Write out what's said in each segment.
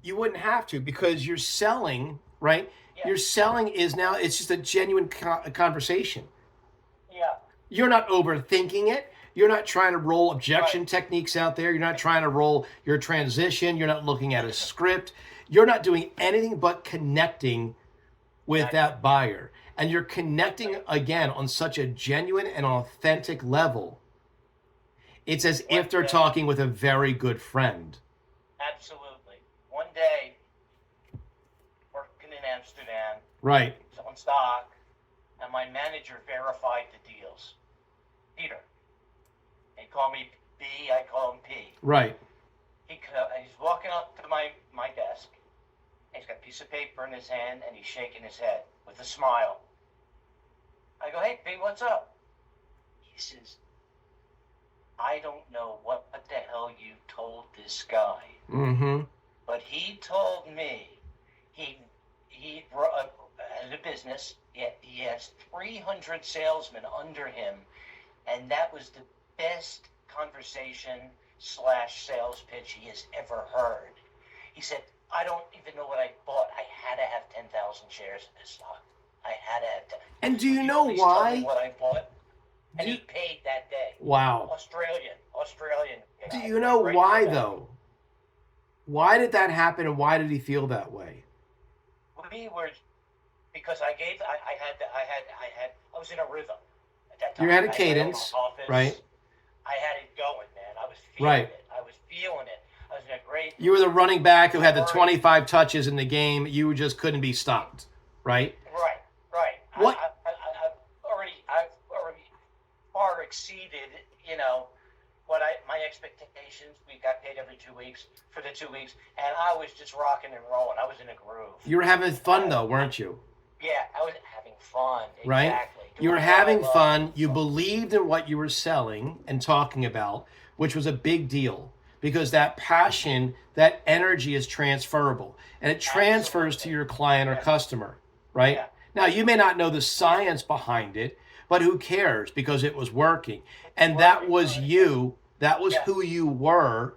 You wouldn't have to, because you're selling, right? Yeah. You're selling is now, it's just a genuine conversation. Yeah. You're not overthinking it. You're not trying to roll objection Right. techniques out there. You're not trying to roll your transition. You're not looking at a script. You're not doing anything but connecting with Exactly. that buyer. And you're connecting again on such a genuine and authentic level. It's as if they're talking with a very good friend. Absolutely. One day, working in Amsterdam, Right. on stock, and my manager verified the deals. Peter. He called me B, I call him P. Right. He's walking up to my desk. He's got a piece of paper in his hand, and he's shaking his head with a smile. I go, hey, P, what's up? He says, I don't know what the hell you told this guy. Mm-hmm. But he told me he has a business. He has 300 salesmen under him, and that was the best conversation / sales pitch he has ever heard. He said, I don't even know what I bought. I had to have 10,000 shares of this stock. I had to have 10. And do you know please why? Tell me what I bought? And he paid that day. Wow. Australian. Do you know why, though? Why did that happen, and why did he feel that way? We were, because I was in a rhythm at that time. You had a cadence, right? I had it going, man. I was feeling it. I was in a great. You were the running back who had the 25 touches in the game. You just couldn't be stopped, right? Right. What? I've already far exceeded, what my expectations. We got paid every 2 weeks for the 2 weeks, and I was just rocking and rolling. I was in a groove. You were having fun, though, weren't you? Yeah, I was having fun. Right? Exactly. You were having fun. You believed in what you were selling and talking about, which was a big deal, because that passion, that energy is transferable, and it transfers to your client or customer, right? Yeah. Now, you may not know the science behind it, but who cares, because it was working. And that was you. That was who you were.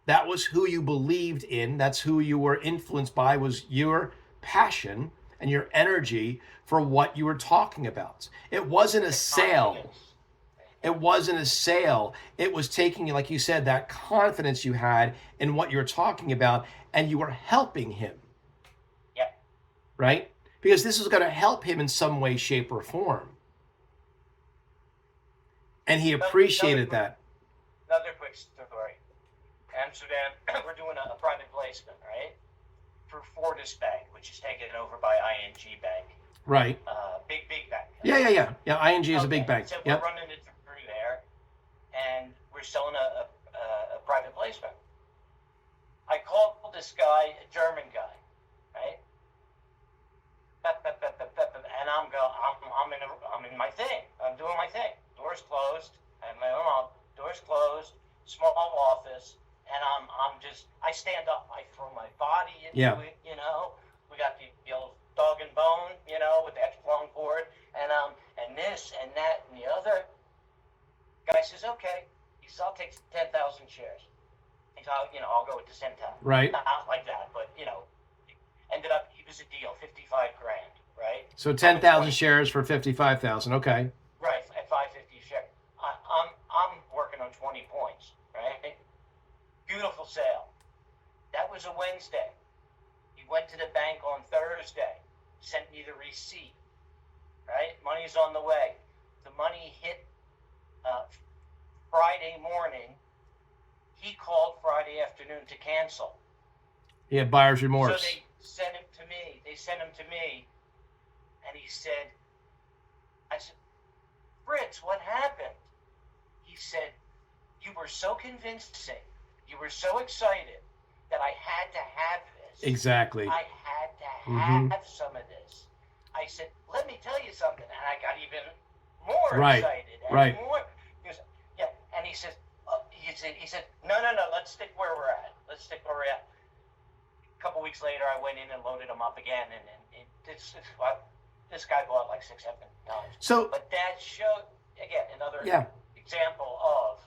That was who you believed in. That's who you were influenced by, was your passion and your energy for what you were talking about. It wasn't a sale. It wasn't a sale. It was taking, like you said, that confidence you had in what you were talking about, and you were helping him. Yeah. Right? Because this was going to help him in some way, shape, or form. And he appreciated that. Another quick story. Amsterdam, we're doing a private placement, right? For Fortis Bank, which is taken over by ING Bank. Right. Big bank. Yeah. ING is a big bank. So we're running it through there, and we're selling a private placement. I called this guy, a German guy, right? And I'm in my thing. I'm doing my thing. Doors closed. I have my own office. Doors closed. Small office. And I stand up. I throw my body into it, We got the old dog and bone, with the extra long cord. And this and that and the other. Guy says, okay. He says, I'll take 10,000 shares. He says, I'll go with the 10,000. Right. Not like that, but, ended up, it was a deal, 55 grand, right? So 10,000 shares for 55,000. Okay. Right, at 550 share. I'm working on 20 points, right? Beautiful sale. That was a Wednesday. He went to the bank on Thursday, sent me the receipt, right? Money's on the way. The money hit Friday morning. He called Friday afternoon to cancel. He had buyer's remorse. So they sent him to me. And he said, I said, Fritz, what happened? He said, you were so convincing. You were so excited that I had to have this. Exactly. I had to have some of this. I said, let me tell you something. And I got even more excited. And more. And he said, no, let's stick where we're at. A couple weeks later, I went in and loaded them up again, and this guy bought like 6-7 times. So, but that showed again another example of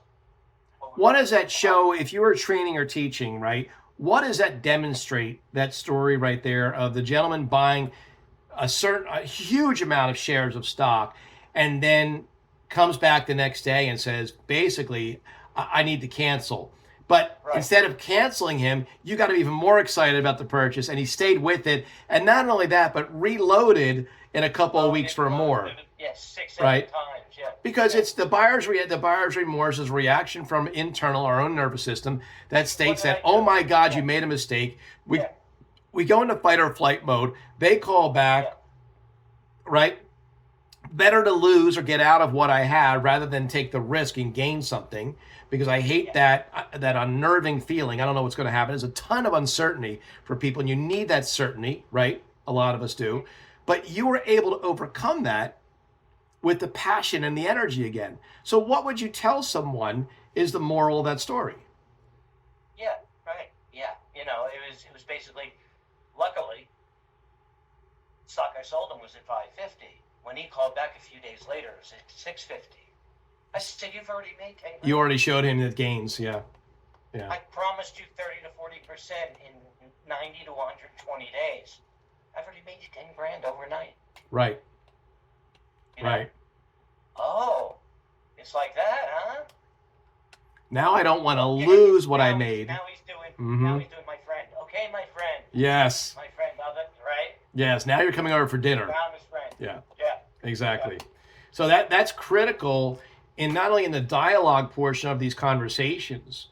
what does that show if you were training or teaching, right? What does that demonstrate, that story right there of the gentleman buying a huge amount of shares of stock and then comes back the next day and says, basically, I need to cancel. But instead of canceling him, you got to be even more excited about the purchase. And he stayed with it. And not only that, but reloaded in a couple of weeks for more. Yes, 6, 7 times. Yeah. Because it's the buyer's remorse is reaction from internal, our own nervous system, that states that, oh my God, you made a mistake. We go into fight or flight mode. They call back, right? Better to lose or get out of what I had rather than take the risk and gain something, because I hate that unnerving feeling. I don't know what's going to happen. There's a ton of uncertainty for people, and you need that certainty, right? A lot of us do. But you were able to overcome that with the passion and the energy again. So what would you tell someone is the moral of that story? Yeah, right. Yeah. You know, it was basically, luckily, stock I sold him was at 550. When he called back a few days later, it was at 650. I said, you've already made 10 grand. You already showed him the gains, yeah. I promised you 30 to 40% in 90 to 120 days. I've already made you 10 grand overnight. Right. You know? Right. Oh, it's like that, huh? Now I don't want to lose what I made. Now he's doing my friend. Okay, my friend. Yes. My friend, right? Yes, now you're coming over for dinner. Found his friend. Yeah. Yeah. Exactly. Yeah. So that's critical in not only in the dialogue portion of these conversations,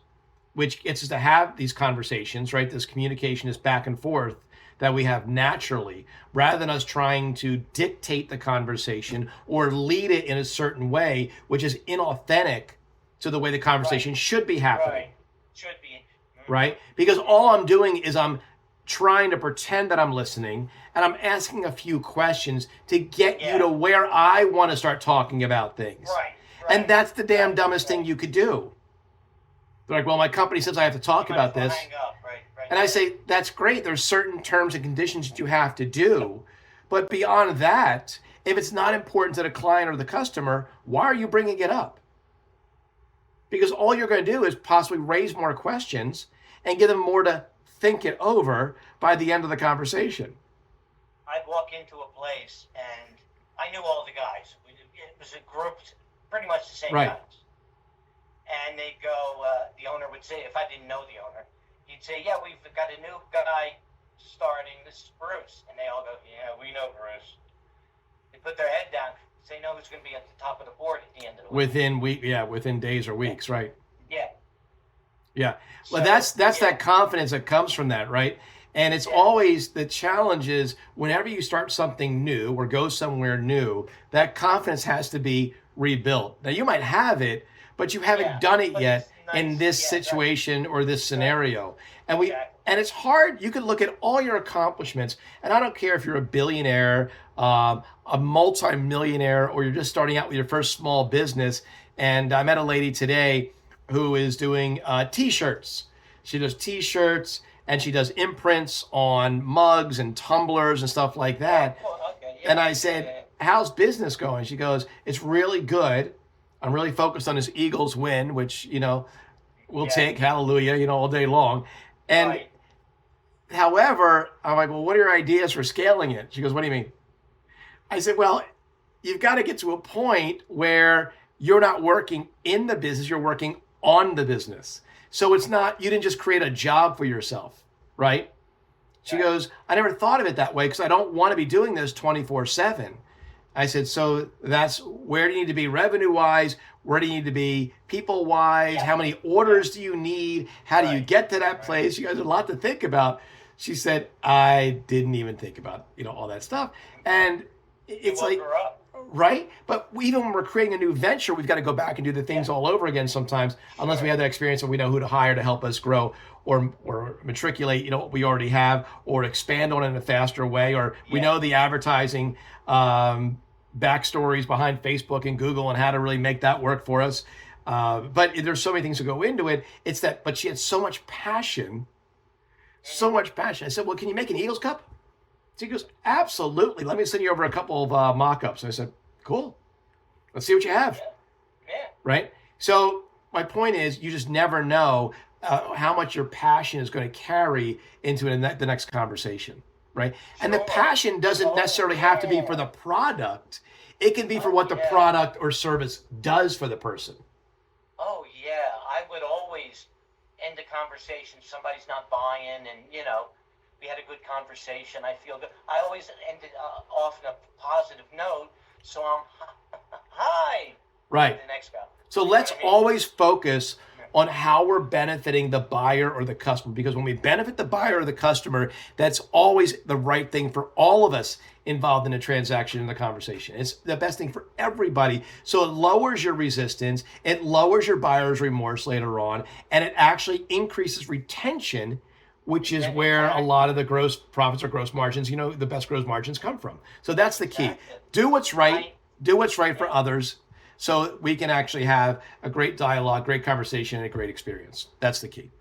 which gets us to have these conversations, right? This communication is back and forth that we have naturally, rather than us trying to dictate the conversation or lead it in a certain way, which is inauthentic to the way the conversation should be happening. Right. Should be. Mm-hmm. Right? Because all I'm doing is I'm trying to pretend that I'm listening, and I'm asking a few questions to get you to where I want to start talking about things. Right. And that's the damn dumbest thing you could do. They're like, well, my company says I have to talk about this. And I say, that's great. There's certain terms and conditions that you have to do. But beyond that, if it's not important to the client or the customer, why are you bringing it up? Because all you're going to do is possibly raise more questions and give them more to think it over by the end of the conversation. I'd walk into a place and I knew all the guys. It was a group, pretty much the same guys. And they'd go, the owner would say, if I didn't know the owner, he'd say, yeah, we've got a new guy starting. This is Bruce. And they all go, yeah, we know Bruce. They put their head down. They know who's going to be at the top of the board at the end of the week. Within days or weeks, right? Yeah. Well, that's that confidence that comes from that, right? And it's always the challenge is whenever you start something new or go somewhere new, that confidence has to be rebuilt. Now, you might have it, but you haven't done it yet in this situation or this scenario. And and it's hard. You can look at all your accomplishments, and I don't care if you're a billionaire, a multi-millionaire, or you're just starting out with your first small business. And I met a lady today who is doing T-shirts. She does T-shirts, and she does imprints on mugs and tumblers and stuff like that. And I said, how's business going? She goes, it's really good. I'm really focused on this Eagles win, which, we'll take, hallelujah, all day long. And however, I'm like, well, what are your ideas for scaling it? She goes, what do you mean? I said, well, you've got to get to a point where you're not working in the business, you're working on the business. So it's not, you didn't just create a job for yourself, right? She goes, I never thought of it that way because I don't want to be doing this 24/7. I said, so that's where do you need to be revenue-wise? Where do you need to be people-wise? How many orders do you need? How do you get to that place? You guys have a lot to think about. She said, I didn't even think about, all that stuff. And it's like, right? But even when we're creating a new venture, we've got to go back and do the things all over again sometimes, unless we have that experience and we know who to hire to help us grow or matriculate, what we already have, or expand on it in a faster way, or we know the advertising backstories behind Facebook and Google and how to really make that work for us. But there's so many things that go into it. It's that, but she had so much passion. I said, well, can you make an Eagles cup? She goes, absolutely. Let me send you over a couple of mock-ups. I said, cool. Let's see what you have. Right? So my point is, you just never know. how much your passion is going to carry into the next conversation, right? And the Sure. passion doesn't necessarily have to be for the product. It can be for what the Yeah. product or service does for the person. Oh yeah, I would always end the conversation. Somebody's not buying, and we had a good conversation. I feel good. I always ended off in a positive note. So I'm hi. Right. The next guy. So let's always focus on how we're benefiting the buyer or the customer, because when we benefit the buyer or the customer, that's always the right thing for all of us involved in a transaction, in the conversation. It's the best thing for everybody. So it lowers your resistance, it lowers your buyer's remorse later on, and it actually increases retention, which is where a lot of the gross profits or gross margins, the best gross margins come from. So that's the key. Do what's right, do what's right for others, so we can actually have a great dialogue, great conversation, and a great experience. That's the key.